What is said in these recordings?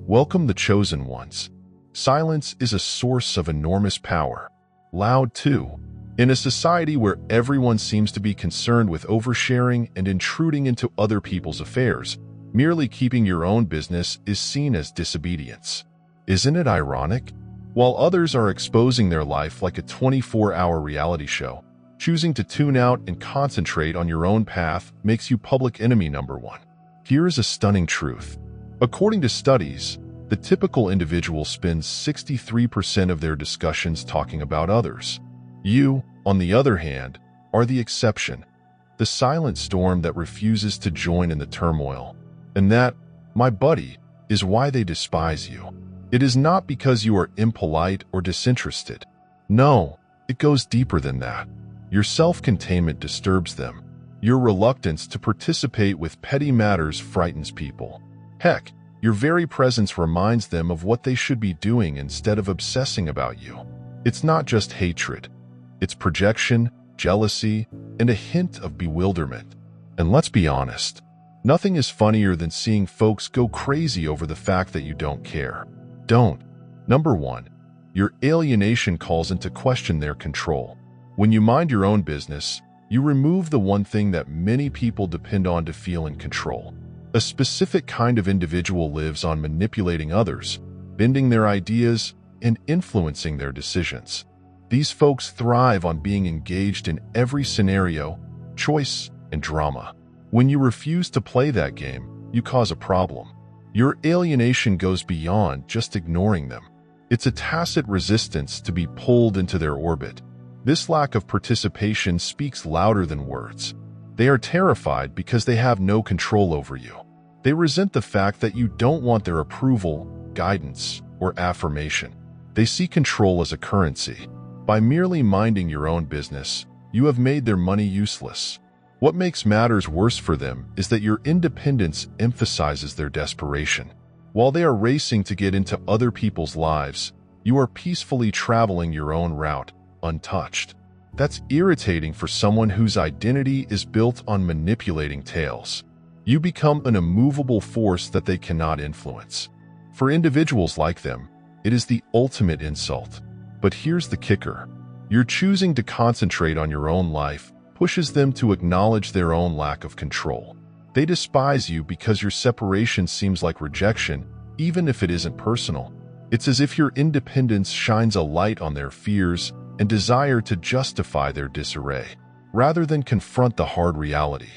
Welcome the chosen ones. Silence is a source of enormous power. Loud too. In a society where everyone seems to be concerned with oversharing and intruding into other people's affairs, merely keeping your own business is seen as disobedience. Isn't it ironic? While others are exposing their life like a 24-hour reality show, choosing to tune out and concentrate on your own path makes you public enemy number one. Here is a stunning truth. According to studies, the typical individual spends 63% of their discussions talking about others. You, on the other hand, are the exception, the silent storm that refuses to join in the turmoil. And that, my buddy, is why they despise you. It is not because you are impolite or disinterested. No, it goes deeper than that. Your self-containment disturbs them. Your reluctance to participate with petty matters frightens people. Heck, your very presence reminds them of what they should be doing instead of obsessing about you. It's not just hatred. It's projection, jealousy, and a hint of bewilderment. And let's be honest, nothing is funnier than seeing folks go crazy over the fact that you don't care. Don't. Number one, your alienation calls into question their control. When you mind your own business, you remove the one thing that many people depend on to feel in control. A specific kind of individual lives on manipulating others, bending their ideas, and influencing their decisions. These folks thrive on being engaged in every scenario, choice, and drama. When you refuse to play that game, you cause a problem. Your alienation goes beyond just ignoring them. It's a tacit resistance to be pulled into their orbit. This lack of participation speaks louder than words. They are terrified because they have no control over you. They resent the fact that you don't want their approval, guidance, or affirmation. They see control as a currency. By merely minding your own business, you have made their money useless. What makes matters worse for them is that your independence emphasizes their desperation. While they are racing to get into other people's lives, you are peacefully traveling your own route, untouched. That's irritating for someone whose identity is built on manipulating tales. You become an immovable force that they cannot influence. For individuals like them, it is the ultimate insult. But here's the kicker. Your choosing to concentrate on your own life pushes them to acknowledge their own lack of control. They despise you because your separation seems like rejection, even if it isn't personal. It's as if your independence shines a light on their fears and desire to justify their disarray. Rather than confront the hard reality,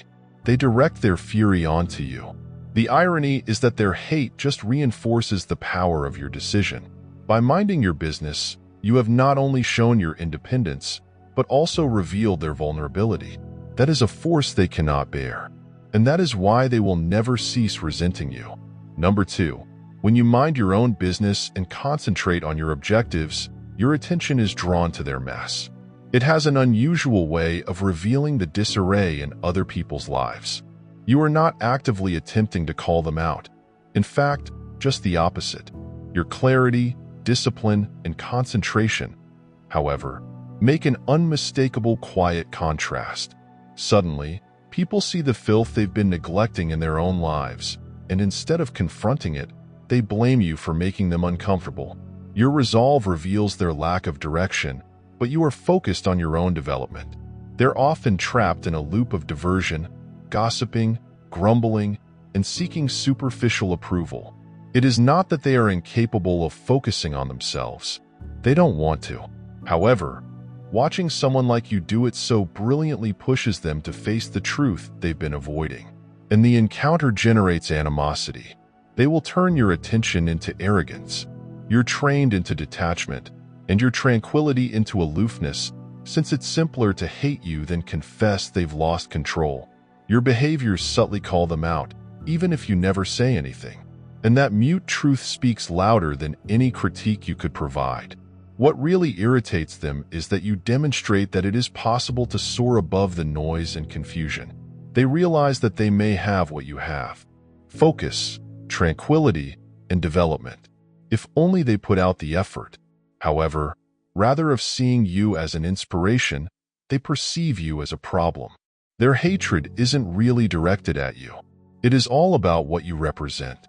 they direct their fury onto you. The irony is that their hate just reinforces the power of your decision. By minding your business, you have not only shown your independence, but also revealed their vulnerability. That is a force they cannot bear. And that is why they will never cease resenting you. Number two, when you mind your own business and concentrate on your objectives, your attention is drawn to their mess. It has an unusual way of revealing the disarray in other people's lives. You are not actively attempting to call them out. In fact, just the opposite. Your clarity, discipline, and concentration, however, make an unmistakable quiet contrast. Suddenly, people see the filth they've been neglecting in their own lives, and instead of confronting it, they blame you for making them uncomfortable. Your resolve reveals their lack of direction, but you are focused on your own development. They're often trapped in a loop of diversion, gossiping, grumbling, and seeking superficial approval. It is not that they are incapable of focusing on themselves. They don't want to. However, watching someone like you do it so brilliantly pushes them to face the truth they've been avoiding. And the encounter generates animosity. They will turn your attention into arrogance, your trained into detachment, and your tranquility into aloofness, since it's simpler to hate you than confess they've lost control. Your behaviors subtly call them out, even if you never say anything. And that mute truth speaks louder than any critique you could provide. What really irritates them is that you demonstrate that it is possible to soar above the noise and confusion. They realize that they may have what you have: focus, tranquility, and development, if only they put out the effort. However, rather of seeing you as an inspiration, they perceive you as a problem. Their hatred isn't really directed at you. It is all about what you represent.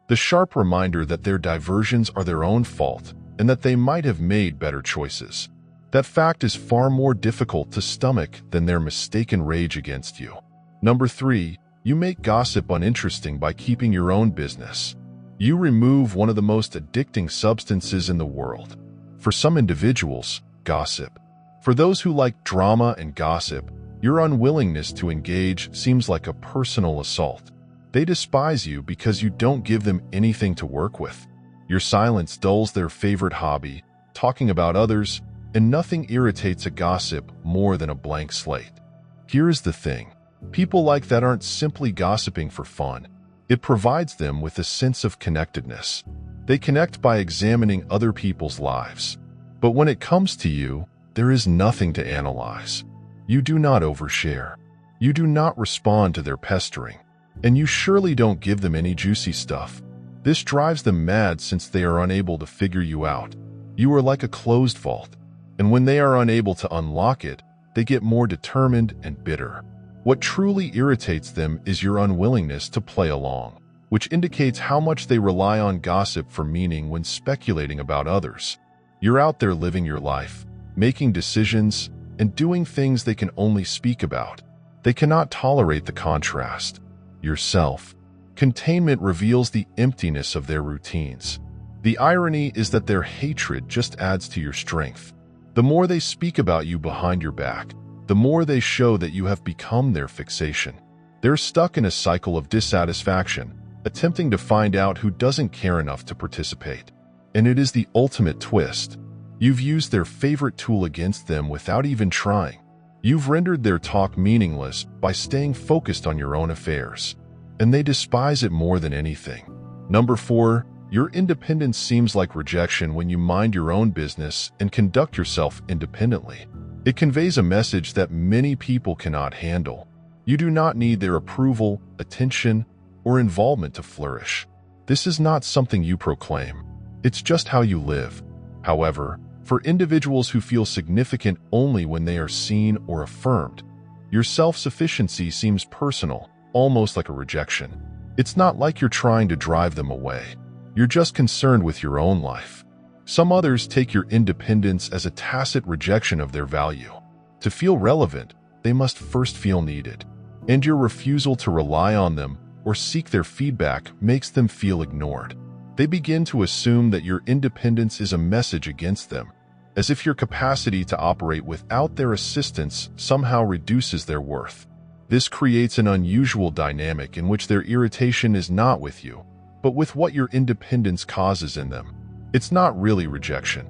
The sharp reminder that their diversions are their own fault and that they might have made better choices. That fact is far more difficult to stomach than their mistaken rage against you. Number 3, you make gossip uninteresting by keeping your own business. You remove one of the most addicting substances in the world. For some individuals, gossip. For those who like drama and gossip, your unwillingness to engage seems like a personal assault. They despise you because you don't give them anything to work with. Your silence dulls their favorite hobby, talking about others, and nothing irritates a gossip more than a blank slate. Here's the thing. People like that aren't simply gossiping for fun. It provides them with a sense of connectedness. They connect by examining other people's lives. But when it comes to you, there is nothing to analyze. You do not overshare. You do not respond to their pestering. And you surely don't give them any juicy stuff. This drives them mad since they are unable to figure you out. You are like a closed vault. And when they are unable to unlock it, they get more determined and bitter. What truly irritates them is your unwillingness to play along, which indicates how much they rely on gossip for meaning when speculating about others. You're out there living your life, making decisions, and doing things they can only speak about. They cannot tolerate the contrast. Yourself. Containment reveals the emptiness of their routines. The irony is that their hatred just adds to your strength. The more they speak about you behind your back, the more they show that you have become their fixation. They're stuck in a cycle of dissatisfaction, attempting to find out who doesn't care enough to participate. And it is the ultimate twist. You've used their favorite tool against them without even trying. You've rendered their talk meaningless by staying focused on your own affairs. And they despise it more than anything. Number 4, your independence seems like rejection when you mind your own business and conduct yourself independently. It conveys a message that many people cannot handle. You do not need their approval, attention, or involvement to flourish. This is not something you proclaim. It's just how you live. However, for individuals who feel significant only when they are seen or affirmed, your self-sufficiency seems personal, almost like a rejection. It's not like you're trying to drive them away. You're just concerned with your own life. Some others take your independence as a tacit rejection of their value. To feel relevant, they must first feel needed. And your refusal to rely on them or seek their feedback makes them feel ignored. They begin to assume that your independence is a message against them, as if your capacity to operate without their assistance somehow reduces their worth. This creates an unusual dynamic in which their irritation is not with you, but with what your independence causes in them. It's not really rejection.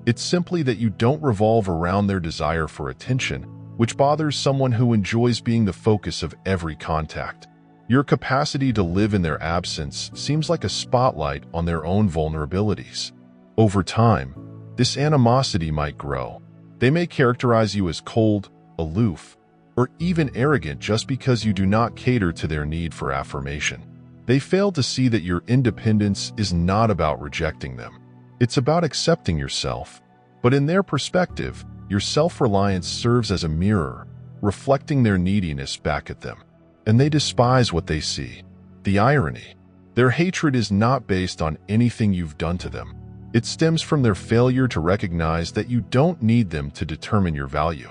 It's simply that you don't revolve around their desire for attention, which bothers someone who enjoys being the focus of every contact. Your capacity to live in their absence seems like a spotlight on their own vulnerabilities. Over time, this animosity might grow. They may characterize you as cold, aloof, or even arrogant just because you do not cater to their need for affirmation. They fail to see that your independence is not about rejecting them. It's about accepting yourself. But in their perspective, your self-reliance serves as a mirror, reflecting their neediness back at them. And they despise what they see. The irony. Their hatred is not based on anything you've done to them. It stems from their failure to recognize that you don't need them to determine your value.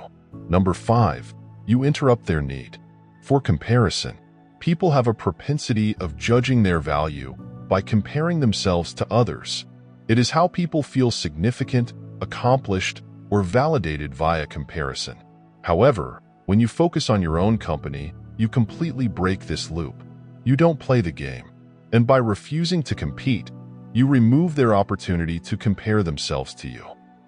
Number 5, you interrupt their need. For comparison, people have a propensity of judging their value by comparing themselves to others. It is how people feel significant, accomplished, or validated via comparison. However, when you focus on your own company, you completely break this loop. You don't play the game. And by refusing to compete, you remove their opportunity to compare themselves to you.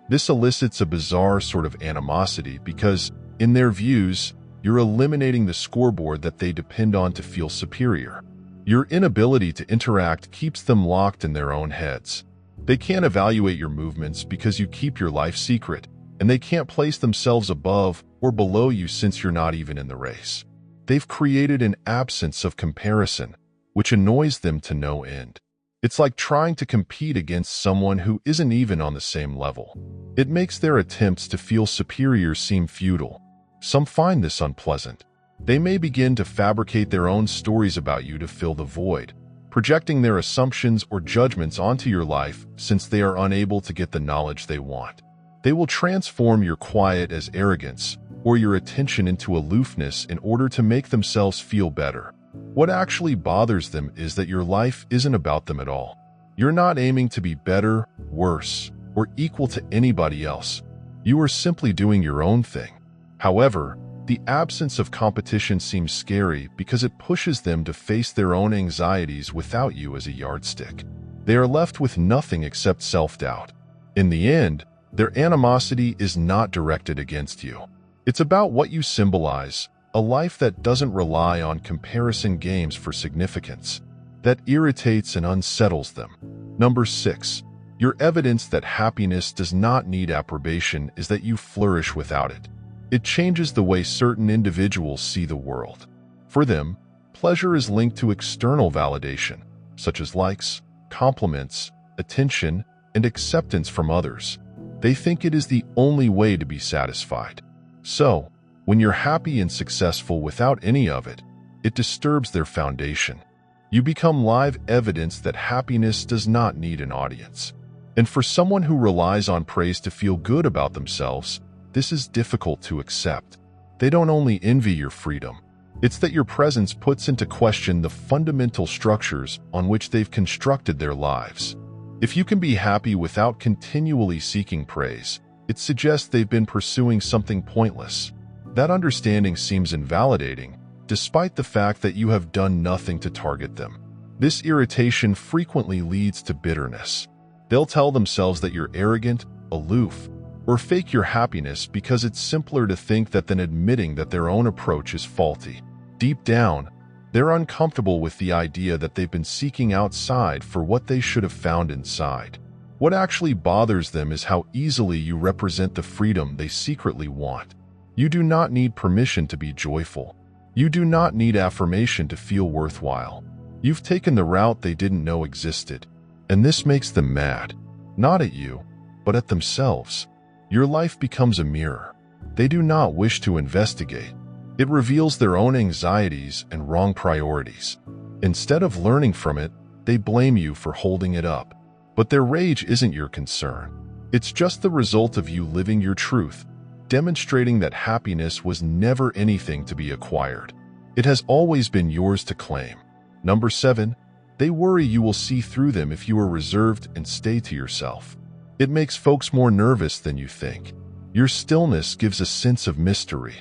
This elicits a bizarre sort of animosity because, in their views, you're eliminating the scoreboard that they depend on to feel superior. Your inability to interact keeps them locked in their own heads. They can't evaluate your movements because you keep your life secret, and they can't place themselves above or below you since you're not even in the race. They've created an absence of comparison, which annoys them to no end. It's like trying to compete against someone who isn't even on the same level. It makes their attempts to feel superior seem futile. Some find this unpleasant. They may begin to fabricate their own stories about you to fill the void, projecting their assumptions or judgments onto your life since they are unable to get the knowledge they want. They will transform your quiet as arrogance or your attention into aloofness in order to make themselves feel better. What actually bothers them is that your life isn't about them at all. You're not aiming to be better, worse, or equal to anybody else. You are simply doing your own thing. However, the absence of competition seems scary because it pushes them to face their own anxieties without you as a yardstick. They are left with nothing except self-doubt. In the end, their animosity is not directed against you. It's about what you symbolize, a life that doesn't rely on comparison games for significance, that irritates and unsettles them. Number 6. Your evidence that happiness does not need approbation is that you flourish without it. It changes the way certain individuals see the world. For them, pleasure is linked to external validation, such as likes, compliments, attention, and acceptance from others. They think it is the only way to be satisfied. So, when you're happy and successful without any of it, it disturbs their foundation. You become live evidence that happiness does not need an audience. And for someone who relies on praise to feel good about themselves, this is difficult to accept. They don't only envy your freedom. It's that your presence puts into question the fundamental structures on which they've constructed their lives. If you can be happy without continually seeking praise, it suggests they've been pursuing something pointless. That understanding seems invalidating, despite the fact that you have done nothing to target them. This irritation frequently leads to bitterness. They'll tell themselves that you're arrogant, aloof, or fake your happiness because it's simpler to think that than admitting that their own approach is faulty. Deep down, they're uncomfortable with the idea that they've been seeking outside for what they should have found inside. What actually bothers them is how easily you represent the freedom they secretly want. You do not need permission to be joyful. You do not need affirmation to feel worthwhile. You've taken the route they didn't know existed, and this makes them mad. Not at you, but at themselves. Your life becomes a mirror. They do not wish to investigate. It reveals their own anxieties and wrong priorities. Instead of learning from it, they blame you for holding it up. But their rage isn't your concern. It's just the result of you living your truth, demonstrating that happiness was never anything to be acquired. It has always been yours to claim. Number 7. They worry you will see through them if you are reserved and stay to yourself. It makes folks more nervous than you think. Your stillness gives a sense of mystery.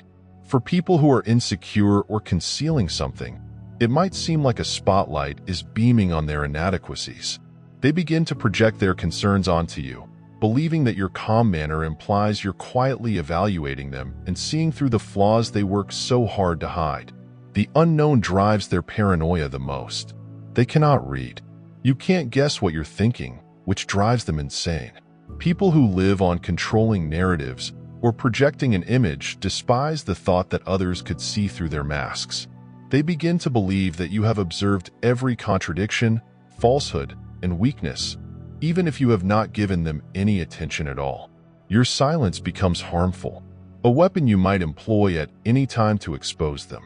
For people who are insecure or concealing something, it might seem like a spotlight is beaming on their inadequacies. They begin to project their concerns onto you, believing that your calm manner implies you're quietly evaluating them and seeing through the flaws they work so hard to hide. The unknown drives their paranoia the most. They cannot read. You can't guess what you're thinking, which drives them insane. People who live on controlling narratives or projecting an image despise the thought that others could see through their masks. They begin to believe that you have observed every contradiction, falsehood, and weakness, even if you have not given them any attention at all. Your silence becomes harmful, a weapon you might employ at any time to expose them.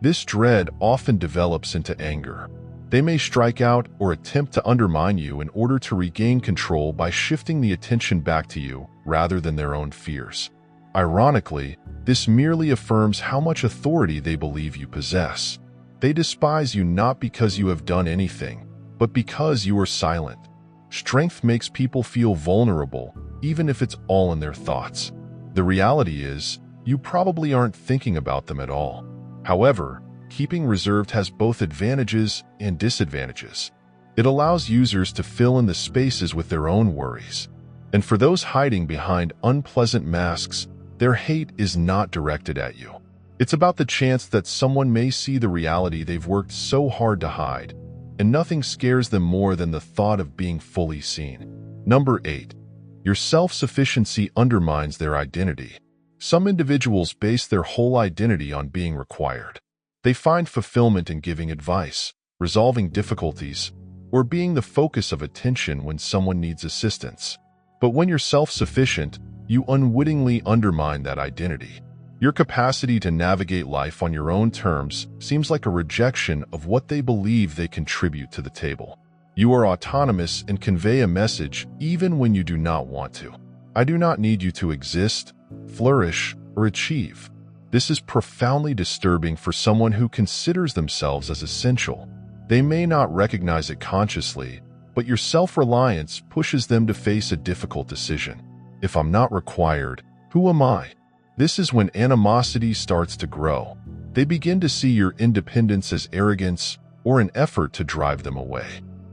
This dread often develops into anger. They may strike out or attempt to undermine you in order to regain control by shifting the attention back to you rather than their own fears. Ironically, this merely affirms how much authority they believe you possess. They despise you not because you have done anything, but because you are silent. Strength makes people feel vulnerable, even if it's all in their thoughts. The reality is, you probably aren't thinking about them at all. However, keeping reserved has both advantages and disadvantages. It allows users to fill in the spaces with their own worries. And for those hiding behind unpleasant masks, their hate is not directed at you. It's about the chance that someone may see the reality they've worked so hard to hide, and nothing scares them more than the thought of being fully seen. Number 8. Your self-sufficiency undermines their identity. Some individuals base their whole identity on being required. They find fulfillment in giving advice, resolving difficulties, or being the focus of attention when someone needs assistance. But when you're self-sufficient, you unwittingly undermine that identity. Your capacity to navigate life on your own terms seems like a rejection of what they believe they contribute to the table. You are autonomous and convey a message even when you do not want to. I do not need you to exist, flourish, or achieve. This is profoundly disturbing for someone who considers themselves as essential. They may not recognize it consciously, but your self-reliance pushes them to face a difficult decision. If I'm not required, who am I? This is when animosity starts to grow. They begin to see your independence as arrogance or an effort to drive them away.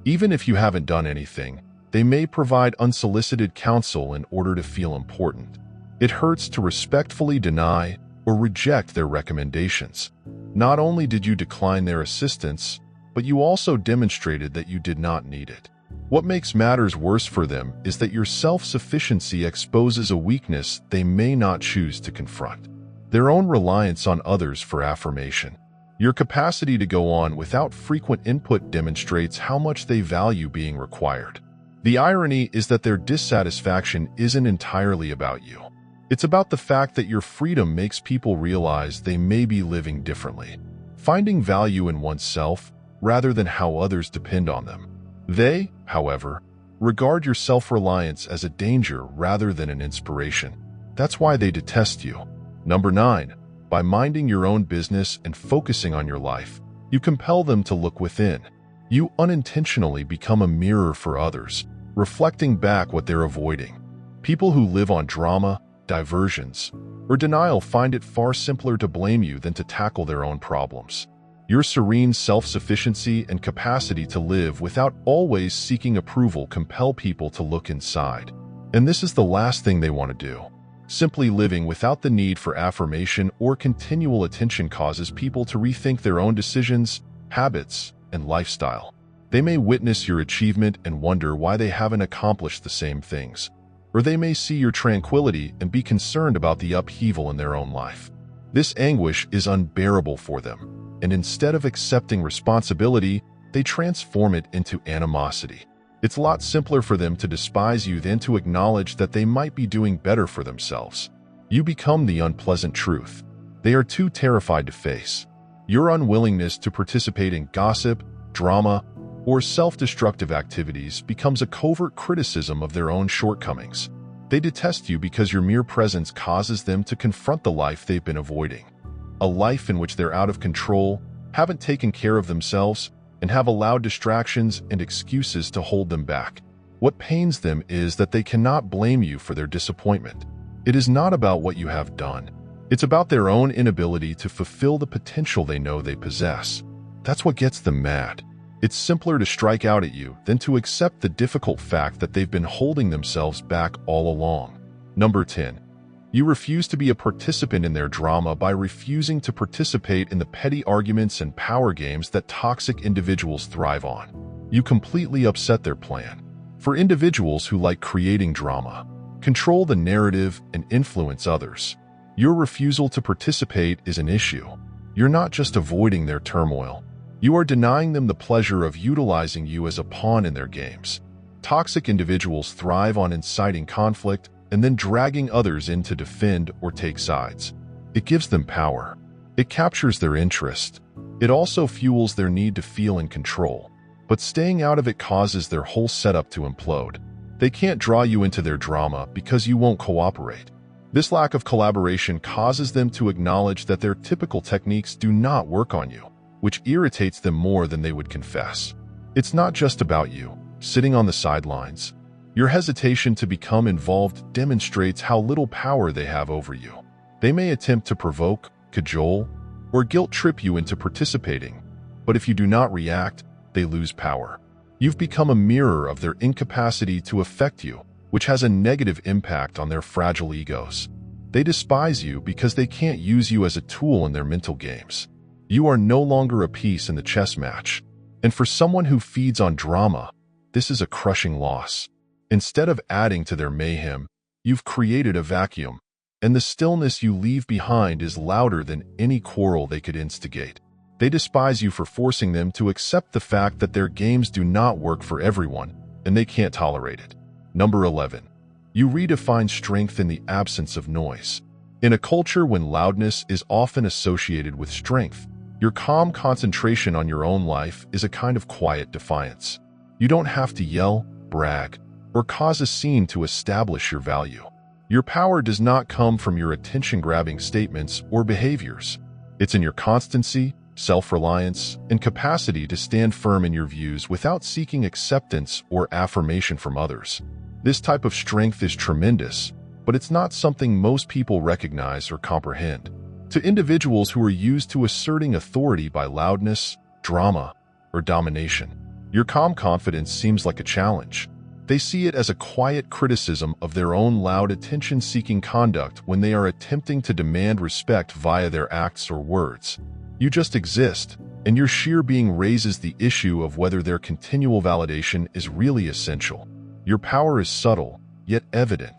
Even if you haven't done anything, they may provide unsolicited counsel in order to feel important. It hurts to respectfully deny or reject their recommendations. Not only did you decline their assistance, but you also demonstrated that you did not need it. What makes matters worse for them is that your self-sufficiency exposes a weakness they may not choose to confront: their own reliance on others for affirmation. Your capacity to go on without frequent input demonstrates how much they value being required. The irony is that their dissatisfaction isn't entirely about you. It's about the fact that your freedom makes people realize they may be living differently, finding value in oneself rather than how others depend on them. They, however, regard your self-reliance as a danger rather than an inspiration. That's why they detest you. Number 9. By minding your own business and focusing on your life, you compel them to look within. You unintentionally become a mirror for others, reflecting back what they're avoiding. People who live on drama, diversions, or denial find it far simpler to blame you than to tackle their own problems. Your serene self-sufficiency and capacity to live without always seeking approval compel people to look inside. And this is the last thing they want to do. Simply living without the need for affirmation or continual attention causes people to rethink their own decisions, habits, and lifestyle. They may witness your achievement and wonder why they haven't accomplished the same things. Or they may see your tranquility and be concerned about the upheaval in their own life. This anguish is unbearable for them, and instead of accepting responsibility, they transform it into animosity. It's a lot simpler for them to despise you than to acknowledge that they might be doing better for themselves. You become the unpleasant truth they are too terrified to face. Your unwillingness to participate in gossip, drama, or self-destructive activities becomes a covert criticism of their own shortcomings. They detest you because your mere presence causes them to confront the life they've been avoiding. A life in which they're out of control, haven't taken care of themselves, and have allowed distractions and excuses to hold them back. What pains them is that they cannot blame you for their disappointment. It is not about what you have done. It's about their own inability to fulfill the potential they know they possess. That's what gets them mad. It's simpler to strike out at you than to accept the difficult fact that they've been holding themselves back all along. Number 10. You refuse to be a participant in their drama by refusing to participate in the petty arguments and power games that toxic individuals thrive on. You completely upset their plan. For individuals who like creating drama, control the narrative, and influence others, your refusal to participate is an issue. You're not just avoiding their turmoil. You are denying them the pleasure of utilizing you as a pawn in their games. Toxic individuals thrive on inciting conflict and then dragging others in to defend or take sides. It gives them power. It captures their interest. It also fuels their need to feel in control. But staying out of it causes their whole setup to implode. They can't draw you into their drama because you won't cooperate. This lack of collaboration causes them to acknowledge that their typical techniques do not work on you, which irritates them more than they would confess. It's not just about you, sitting on the sidelines. Your hesitation to become involved demonstrates how little power they have over you. They may attempt to provoke, cajole, or guilt-trip you into participating, but if you do not react, they lose power. You've become a mirror of their incapacity to affect you, which has a negative impact on their fragile egos. They despise you because they can't use you as a tool in their mental games. You are no longer a piece in the chess match. And for someone who feeds on drama, this is a crushing loss. Instead of adding to their mayhem, you've created a vacuum, and the stillness you leave behind is louder than any quarrel they could instigate. They despise you for forcing them to accept the fact that their games do not work for everyone, and they can't tolerate it. Number 11. You redefine strength in the absence of noise. In a culture when loudness is often associated with strength, your calm concentration on your own life is a kind of quiet defiance. You don't have to yell, brag, or cause a scene to establish your value. Your power does not come from your attention-grabbing statements or behaviors. It's in your constancy, self-reliance, and capacity to stand firm in your views without seeking acceptance or affirmation from others. This type of strength is tremendous, but it's not something most people recognize or comprehend. To individuals who are used to asserting authority by loudness, drama, or domination, your calm confidence seems like a challenge. They see it as a quiet criticism of their own loud attention-seeking conduct when they are attempting to demand respect via their acts or words. You just exist, and your sheer being raises the issue of whether their continual validation is really essential. Your power is subtle, yet evident.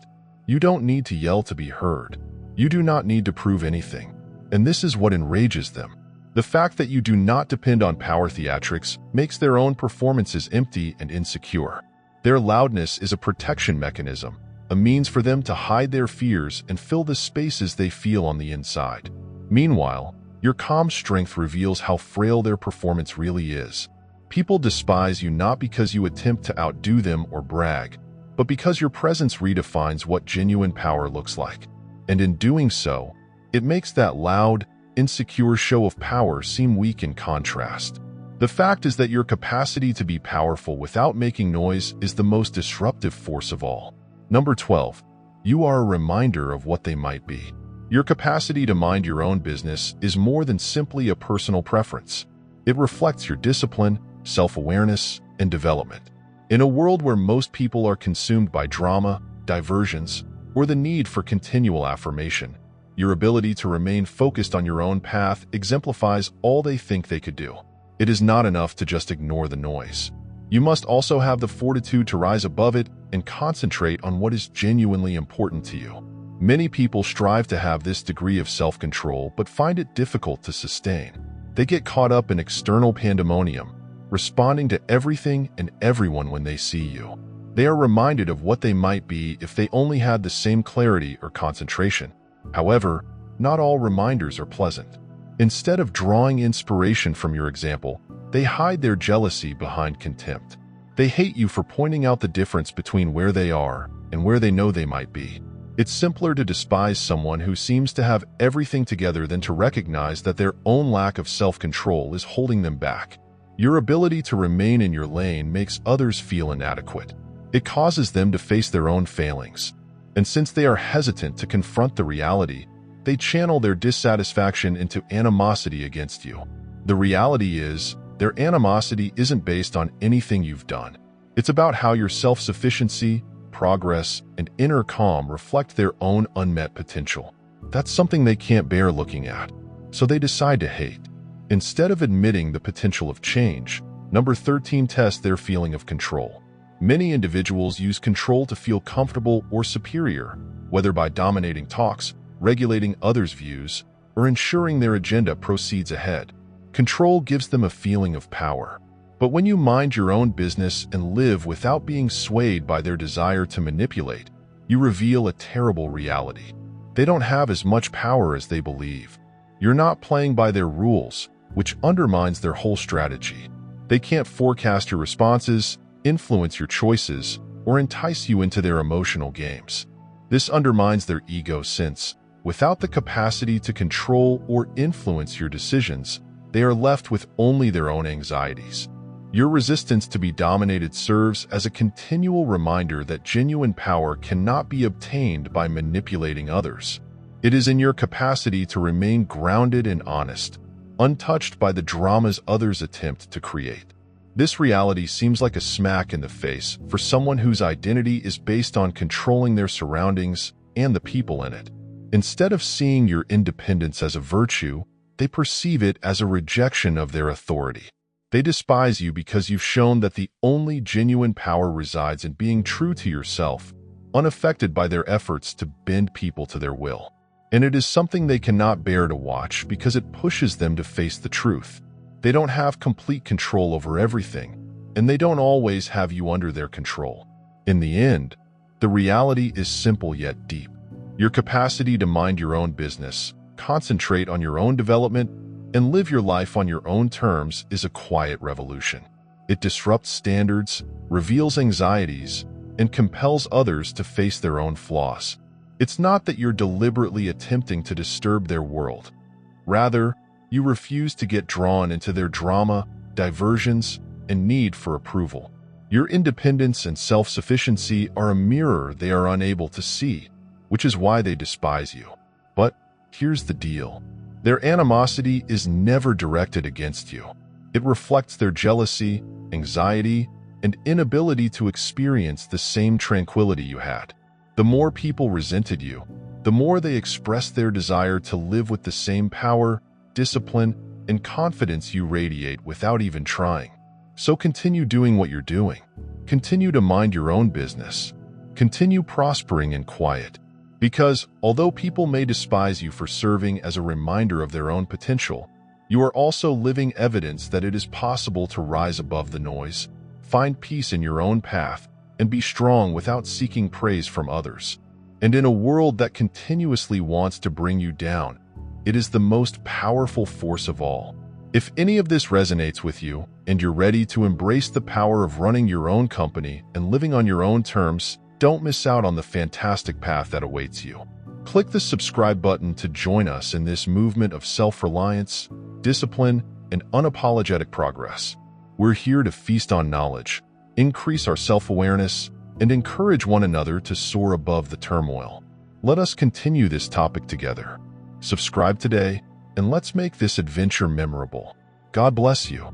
You don't need to yell to be heard. You do not need to prove anything. And this is what enrages them. The fact that you do not depend on power theatrics makes their own performances empty and insecure. Their loudness is a protection mechanism, a means for them to hide their fears and fill the spaces they feel on the inside. Meanwhile, your calm strength reveals how frail their performance really is. People despise you not because you attempt to outdo them or brag, but because your presence redefines what genuine power looks like. And in doing so, it makes that loud, insecure show of power seem weak in contrast. The fact is that your capacity to be powerful without making noise is the most disruptive force of all. Number 12. You are a reminder of what they might be. Your capacity to mind your own business is more than simply a personal preference. It reflects your discipline, self-awareness, and development. In a world where most people are consumed by drama, diversions, or the need for continual affirmation, your ability to remain focused on your own path exemplifies all they think they could do. It is not enough to just ignore the noise. You must also have the fortitude to rise above it and concentrate on what is genuinely important to you. Many people strive to have this degree of self-control but find it difficult to sustain. They get caught up in external pandemonium, responding to everything and everyone when they see you. They are reminded of what they might be if they only had the same clarity or concentration. However, not all reminders are pleasant. Instead of drawing inspiration from your example, they hide their jealousy behind contempt. They hate you for pointing out the difference between where they are and where they know they might be. It's simpler to despise someone who seems to have everything together than to recognize that their own lack of self-control is holding them back. Your ability to remain in your lane makes others feel inadequate. It causes them to face their own failings. And since they are hesitant to confront the reality, they channel their dissatisfaction into animosity against you. The reality is, their animosity isn't based on anything you've done. It's about how your self-sufficiency, progress, and inner calm reflect their own unmet potential. That's something they can't bear looking at, so they decide to hate. Instead of admitting the potential of change, number 13 tests their feeling of control. Many individuals use control to feel comfortable or superior, whether by dominating talks, regulating others' views, or ensuring their agenda proceeds ahead. Control gives them a feeling of power. But when you mind your own business and live without being swayed by their desire to manipulate, you reveal a terrible reality. They don't have as much power as they believe. You're not playing by their rules, which undermines their whole strategy. They can't forecast your responses, influence your choices, or entice you into their emotional games. This undermines their ego since, without the capacity to control or influence your decisions, they are left with only their own anxieties. Your resistance to be dominated serves as a continual reminder that genuine power cannot be obtained by manipulating others. It is in your capacity to remain grounded and honest, untouched by the dramas others attempt to create. This reality seems like a smack in the face for someone whose identity is based on controlling their surroundings and the people in it. Instead of seeing your independence as a virtue, they perceive it as a rejection of their authority. They despise you because you've shown that the only genuine power resides in being true to yourself, unaffected by their efforts to bend people to their will. And it is something they cannot bear to watch because it pushes them to face the truth. They don't have complete control over everything, and they don't always have you under their control. In the end, the reality is simple yet deep. Your capacity to mind your own business, concentrate on your own development, and live your life on your own terms is a quiet revolution. It disrupts standards, reveals anxieties, and compels others to face their own flaws. It's not that you're deliberately attempting to disturb their world. Rather, you refuse to get drawn into their drama, diversions, and need for approval. Your independence and self-sufficiency are a mirror they are unable to see, which is why they despise you. But here's the deal. Their animosity is never directed against you. It reflects their jealousy, anxiety, and inability to experience the same tranquility you had. The more people resented you, the more they expressed their desire to live with the same power, discipline, and confidence you radiate without even trying. So continue doing what you're doing. Continue to mind your own business. Continue prospering in quiet. Because although people may despise you for serving as a reminder of their own potential, you are also living evidence that it is possible to rise above the noise, find peace in your own path, and be strong without seeking praise from others. And in a world that continuously wants to bring you down, it is the most powerful force of all. If any of this resonates with you, and you're ready to embrace the power of running your own company and living on your own terms, don't miss out on the fantastic path that awaits you. Click the subscribe button to join us in this movement of self-reliance, discipline, and unapologetic progress. We're here to feast on knowledge, increase our self-awareness, and encourage one another to soar above the turmoil. Let us continue this topic together. Subscribe today, and let's make this adventure memorable. God bless you.